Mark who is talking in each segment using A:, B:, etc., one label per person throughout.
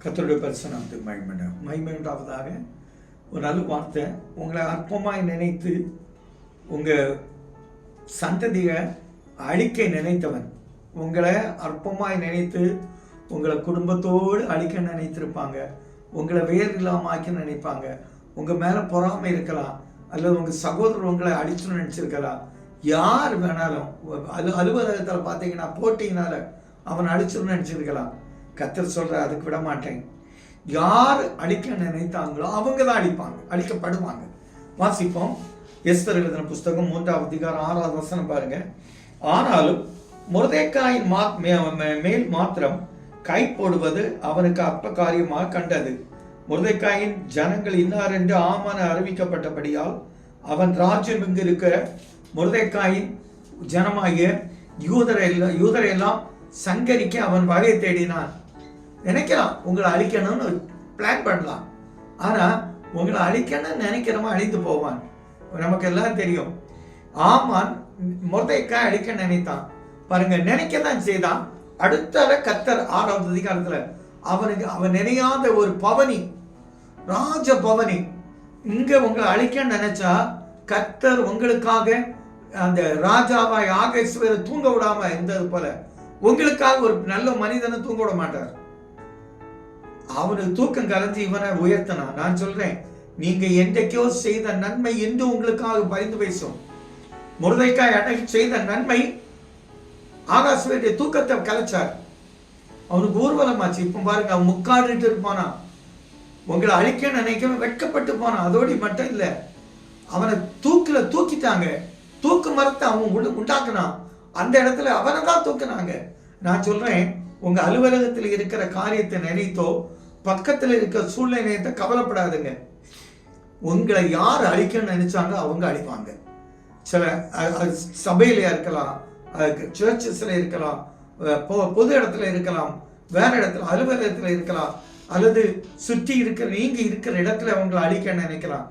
A: கர்த்தருடைய பரிசுத்தம் மகிமையுண்டாவதாக. ஒரு நல்ல வார்த்தை. உங்களை அற்பமாய் நினைத்து உங்கள் சந்ததியை அழிக்க நினைத்தவன், உங்களை அற்பமாய் நினைத்து உங்களை குடும்பத்தோடு அழிக்க நினைத்திருப்பாங்க. உங்களை வேறு இல்லாமல் ஆக்கி நினைப்பாங்க. உங்கள் மேலே பொறாமை இருக்கலாம், அல்லது உங்கள் சகோதரர் உங்களை அடிச்சுன்னு நினச்சிருக்கலாம். யார் வேணாலும் அலுவலகத்தில் பார்த்தீங்கன்னா போட்டியினால அவன் அடிச்சுன்னு நினச்சிருக்கலாம். கர்த்தர் சொல்ற அதுக்கு விட மாட்டேன். யார் அழிக்க நினைத்தாங்களோ அவங்க தான் அழிக்கப்படுவாங்க. வாசிப்போம். எஸ்தர் எழுதின புஸ்தகம் 3ஆம் அதிகாரம் 6ஆவது வசனம் பாருங்க. ஆனாலும் மொர்தெக்காயின் மேல் மாத்திரம் கை போடுவது அவனுக்கு அப்ப காரியமாக கண்டது. மொர்தெக்காயின் ஜனங்கள் இன்னார் என்று ஆமான அறிவிக்கப்பட்டபடியால் அவன் ராஜ்யம் இங்கு இருக்கிற மொர்தெக்காயின் ஜனமாகிய யூதரையெல்லாம் சங்கரிக்க அவன் வகை தேடினான். நினைக்கலாம் உங்களை அழிக்கணும்னு பிளான் பண்ணலாம். ஆனா உங்களை அழிக்கணும்னு நினைக்கிறவன் அழிந்து போவான். நமக்கு எல்லாம் தெரியும். ஆமான் மொர்தெக்காய் அழிக்க நினைத்தான் பாருங்க. நினைக்கத்தான் செய்தான். அடுத்த கர்த்தர் 6ஆவது அதிகாரத்துல அவன் நினையாத ஒரு பவனி, ராஜ பவனி, இங்க உங்களை அழிக்க நினைச்சா கர்த்தர் உங்களுக்காக அந்த ராஜாவாய் ஆகேஸ்வர தூங்க விடாம இருந்தது போல உங்களுக்காக ஒரு நல்ல மனிதனை தூங்க விட மாட்டார். அவனுக்கு தூக்கம் கலைஞ்சு இவனை உயர்த்தனா. நான் சொல்றேன், நீங்க என்றைக்கோ செய்த நன்மை என்று உங்களுக்காக பரிந்து பேசும். மொர்தெக்காய் அன்னைக்கு செய்த நன்மை ஆகாசுடைய தூக்கத்தை கலைச்சார். அவனுக்கு ஊர்வலமாச்சு. இப்ப பாருங்க, அவன் முக்காடிட்டு இருப்பானா. உங்களை அழிக்க நினைக்க வெட்கப்பட்டு போனான். அதோடு மட்டும் இல்ல, அவனை தூக்கிட்டாங்க. தூக்கு மரத்தை அவன் உண்டாக்குனான். அந்த இடத்துல அவனை தான் தூக்குனாங்க. நான் சொல்றேன், உங்க அலுவலகத்தில் இருக்கிற காரியத்தை நினைத்தோ பக்கத்தில் இருக்கிற சூழ்நிலையத்தை கவலைப்படாதுங்க. உங்களை யார் அழிக்கணும்னு நினைச்சாங்க அவங்க அழிப்பாங்க. சில சபையில இருக்கலாம், சர்ச்சஸ்ல இருக்கலாம், பொது இடத்துல இருக்கலாம், வேற இடத்துல அலுவலகத்துல இருக்கலாம், அல்லது சுற்றி நீங்க இருக்கிற இடத்துல அவங்களை அழிக்க நினைக்கலாம்.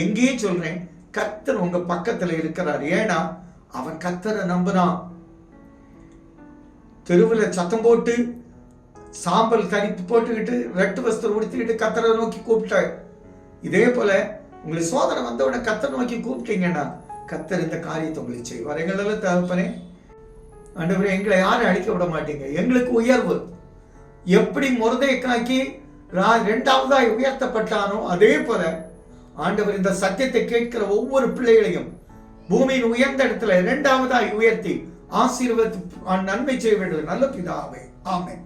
A: எங்கேயும் சொல்றேன், கர்த்தர் உங்க பக்கத்துல இருக்கிறார். ஏன்னா அவன் கர்த்தரை நம்புறான். தெருவில் சத்தம் போட்டு சாம்பல் கரிப்பு போட்டுக்கிட்டு ரெட்டு வஸ்திரம் உடுத்திக்கிட்டு கர்த்தரை நோக்கி கூப்பிட்டாள். இதே போல உங்களுக்கு சோதனை வந்தவுடனே கர்த்தரை நோக்கி கூப்பிட்டீங்கன்னா கர்த்தர் இந்த காரியத்தை உங்களுக்கு செய்வார். எங்களெல்லாம் தகப்பனே, ஆண்டவரே, எங்களை யாரும் அழிக்க விட மாட்டீங்க. எங்களுக்கு உயர்வு எப்படி மொர்தெக்காய்க்கு 2ஆவதாய் உயர்த்தப்பட்டானோ அதே போல ஆண்டவர் இந்த சத்தியத்தை கேட்கிற ஒவ்வொரு பிள்ளைகளையும் பூமியின் உயர்ந்த இடத்துல 2ஆவதாய் உயர்த்தி ஆசீர்வாத நன்மை செய்ய வேண்டும். நல்ல பிதாவே, ஆமென்.